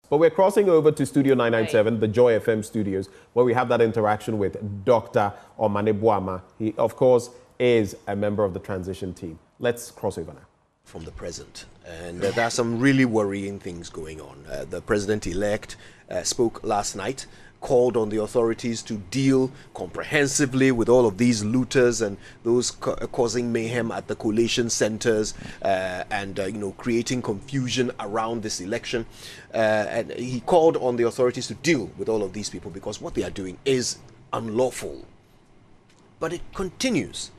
But we're crossing over to Studio 997, the Joy FM studios, where we have that interaction with Dr. Omane Boamah. He, of course, is a member of the transition team. Let's cross over now. From the present. And there are some really worrying things going on. The president-elect spoke last night, called on the authorities to deal comprehensively with all of these looters and those causing mayhem at the collation centers and creating confusion around this election. And he called on the authorities to deal with all of these people because what they are doing is unlawful. But it continues.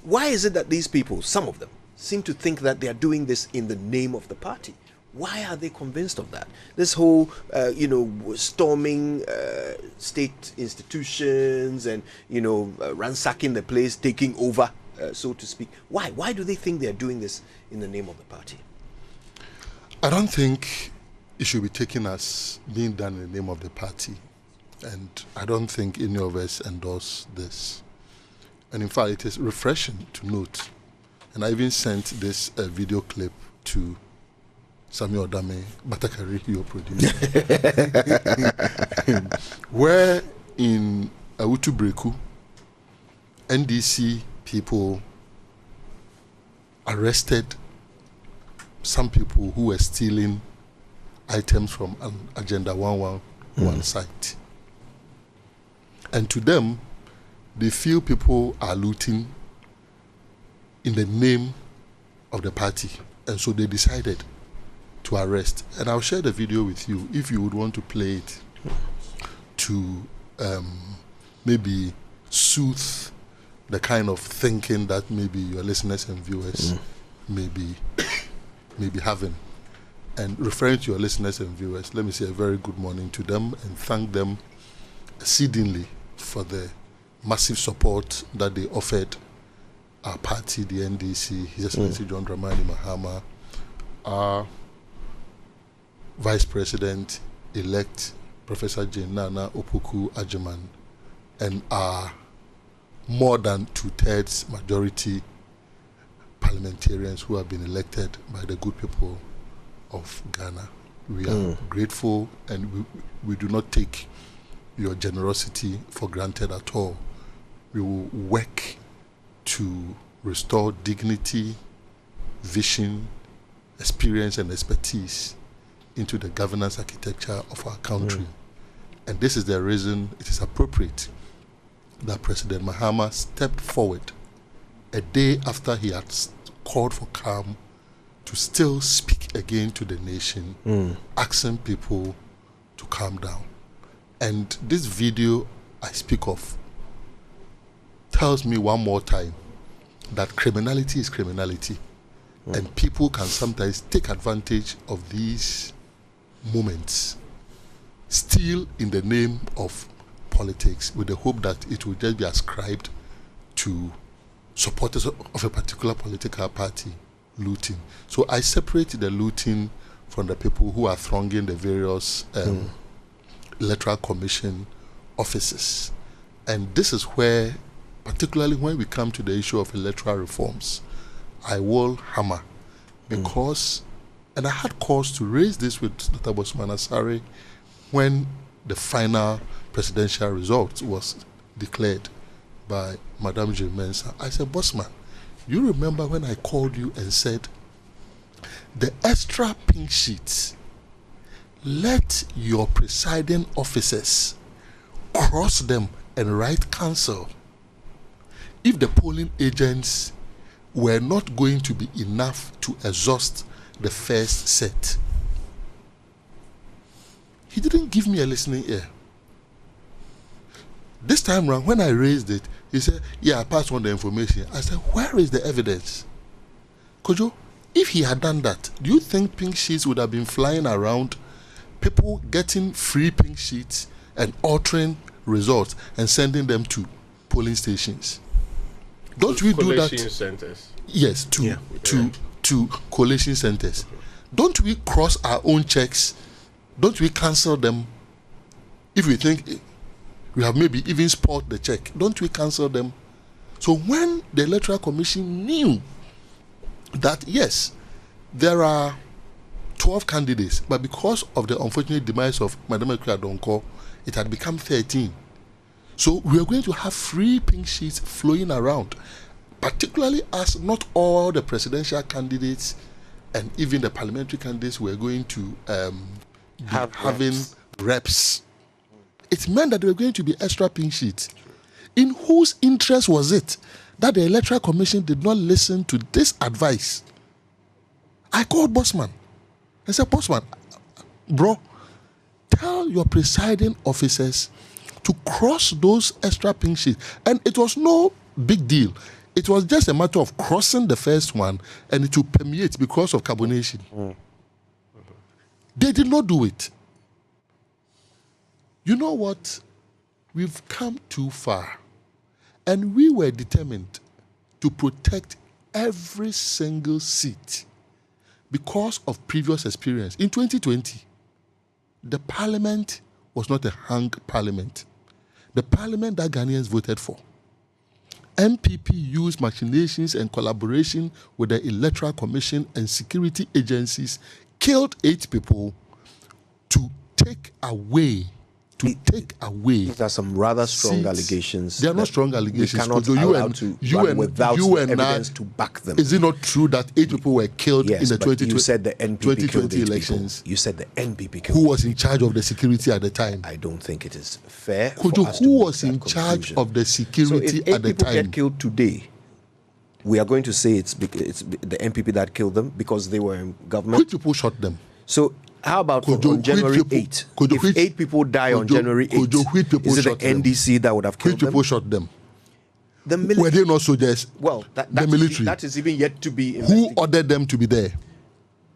Why is it that these people, some of them, seem to think that they are doing this in the name of the party? Why are they convinced of that? This whole, storming state institutions and, ransacking the place, taking over, so to speak. Why? Why do they think they are doing this in the name of the party? I don't think it should be taken as being done in the name of the party. And I don't think any of us endorse this. And in fact, it is refreshing to note. And I even sent this video clip to Samuel Dame Batakari, your producer, where in Awutu Breku, NDC people arrested some people who were stealing items from an Agenda 111 site. And to them, they feel people are looting in the name of the party. And so they decided to arrest. And I'll share the video with you if you would want to play it to maybe soothe the kind of thinking that maybe your listeners and viewers may be having. And referring to your listeners and viewers, let me say a very good morning to them and thank them exceedingly for the massive support that they offered our party, the NDC, His Excellency John Dramani Mahama, our Vice President-elect, Professor Jane Nana Opoku Ajiman, and our more than 2/3 majority parliamentarians who have been elected by the good people of Ghana. We are grateful and we do not take your generosity for granted at all. We will work to restore dignity, vision, experience, and expertise into the governance architecture of our country. And this is the reason it is appropriate that President Mahama stepped forward a day after he had called for calm to still speak again to the nation, asking people to calm down. And this video I speak of tells me one more time that criminality is criminality. And people can sometimes take advantage of these moments, steal in the name of politics with the hope that it will just be ascribed to supporters of a particular political party looting. So I separate the looting from the people who are thronging the various Electoral Commission offices. And this is where, particularly when we come to the issue of electoral reforms, I will hammer because, and I had cause to raise this with Dr. Bosman Asare when the final presidential result was declared by Madame J. Mensah. I said, Bosman, you remember when I called you and said, the extra pink sheets, let your presiding officers cross them and write cancel if the polling agents were not going to be enough to exhaust the first set. He didn't give me a listening ear. This time around, when I raised it, he said, yeah, I passed on the information. I said, where is the evidence? Kojo, if he had done that, do you think pink sheets would have been flying around, people getting free pink sheets and altering results and sending them to polling stations? Don't we do that? Collation centers. Yes, to collation centers. Don't we cross our own checks? Don't we cancel them if we think we have maybe even spot the check? Don't we cancel them? So when the Electoral Commission knew that yes, there are 12 candidates, but because of the unfortunate demise of Madam Ekwe-Adonko, it had become 13. So we are going to have free pink sheets flowing around, particularly as not all the presidential candidates and even the parliamentary candidates were going to having reps. It meant that there were going to be extra pink sheets. In whose interest was it that the Electoral Commission did not listen to this advice? I called Bossman. I said, Bossman, bro, tell your presiding officers to cross those extra pink sheets. And it was no big deal. It was just a matter of crossing the first one and it will permeate because of carbonation. They did not do it. You know what? We've come too far. And we were determined to protect every single seat because of previous experience. In 2020, the parliament was not a hung parliament. The parliament that Ghanaians voted for, MPP used machinations and collaboration with the Electoral Commission and security agencies, killed 8 people to take away. These are some rather strong seats. allegations. They are not strong allegations. We cannot allow to run without evidence to back them. Is it not true that 8 people were killed in the 2020, you said the NPP killed 8 elections? People. You said the NPP killed. Who was in charge of the security at the time? I don't think it is fair. Who was in charge of the security so if 8 at the people time? Get killed today, we are going to say it's the NPP that killed them because they were in government. Which people shot them? So how about on January 8? If 8 people die on January 8, is it the NDC that would have killed them? Which people shot them? The military. Were they not soldiers? Well, the military. That is even yet to be investigated. Who ordered them to be there?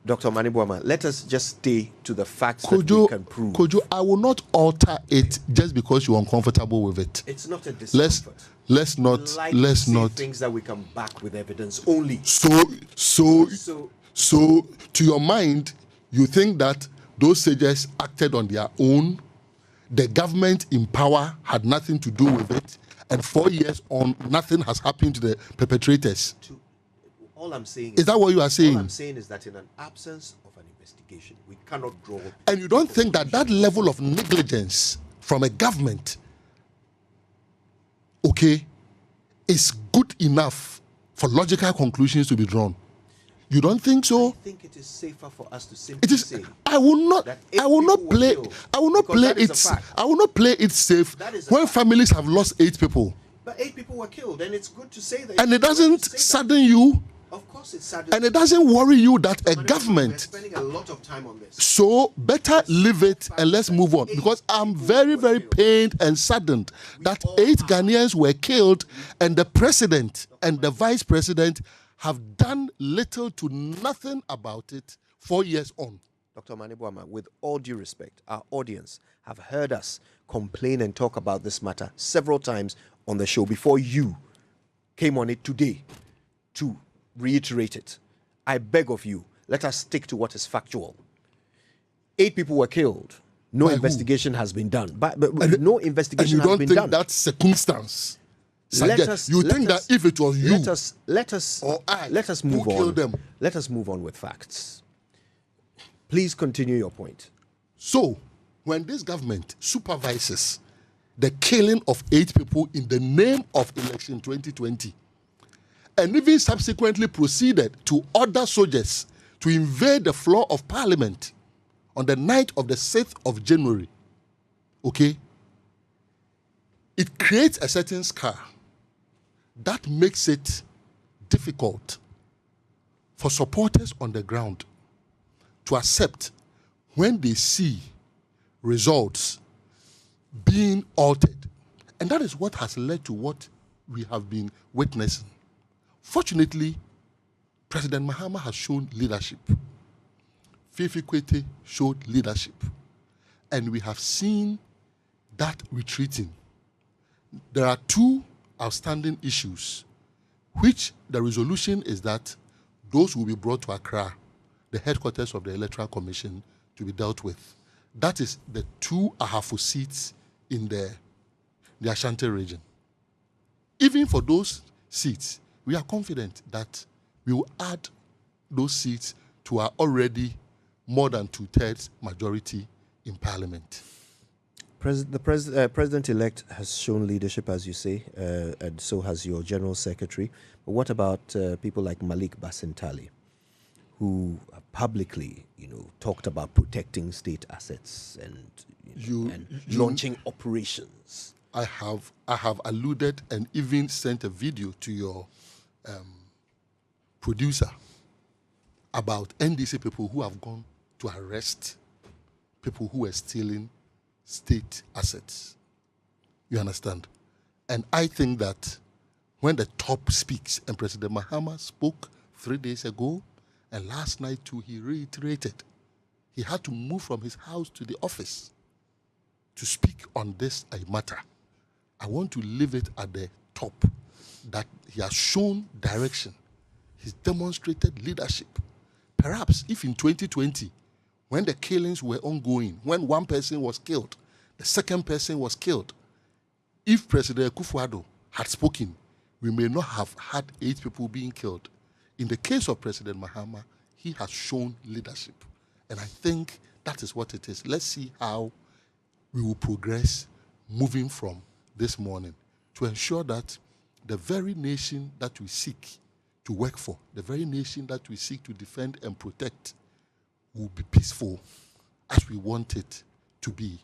Dr. Omane Boamah, let us just stay to the facts that we can prove. Kojo, I will not alter it just because you're uncomfortable with it. It's not a discomfort. Let's not things that we can back with evidence only. So to your mind, you think that those sages acted on their own, the government in power had nothing to do with it, and 4 years on, nothing has happened to the perpetrators. All I'm saying is that what you are saying? All I'm saying is that in an absence of an investigation, we cannot draw. And you don't think that level of negligence from a government, is good enough for logical conclusions to be drawn? You don't think so? I think it is safer for us to simply say. I will not play it safe when families have lost 8 people. But 8 people were killed, and it's good to say that. And it doesn't sadden you. Of course, it saddens. And it doesn't worry you that a government. We're spending a lot of time on this. So better leave it and let's move on, because I'm very, very pained and saddened that 8 Ghanaians were killed, and the president and the vice president have done little to nothing about it 4 years on. Dr. Omane Boamah, with all due respect, our audience have heard us complain and talk about this matter several times on the show before you came on it today to reiterate it. I beg of you, let us stick to what is factual. 8 people were killed. No investigation has been done. But no investigation has been done. And you don't think that's circumstance? You think that if it was you, let us move on. Killed them? Let us move on with facts. Please continue your point. So, when this government supervises the killing of 8 people in the name of election 2020, and even subsequently proceeded to order soldiers to invade the floor of Parliament on the night of the 6th of January, it creates a certain scar that makes it difficult for supporters on the ground to accept when they see results being altered. And that is what has led to what we have been witnessing. Fortunately, President Mahama has shown leadership. Fifi Kwete showed leadership. And we have seen that retreating. There are 2 outstanding issues, which the resolution is that those will be brought to Accra, the headquarters of the Electoral Commission, to be dealt with. That is the 2 Ahafo seats in the Ashanti region. Even for those seats, we are confident that we will add those seats to our already more than 2/3 majority in parliament. The president-elect has shown leadership, as you say, and so has your general secretary. But what about people like Malik Basintali, who publicly, talked about protecting state assets and launching operations? I have alluded and even sent a video to your producer about NDC people who have gone to arrest people who were stealing state assets. You understand? And I think that when the top speaks, and President Mahama spoke 3 days ago, and last night too, he reiterated, he had to move from his house to the office to speak on this matter. I want to leave it at the top that he has shown direction. He's demonstrated leadership. Perhaps if in 2020, when the killings were ongoing, when one person was killed, the second person was killed, if President Akufo-Addo had spoken, we may not have had 8 people being killed. In the case of President Mahama, he has shown leadership. And I think that is what it is. Let's see how we will progress moving from this morning to ensure that the very nation that we seek to work for, the very nation that we seek to defend and protect, will be peaceful as we want it to be.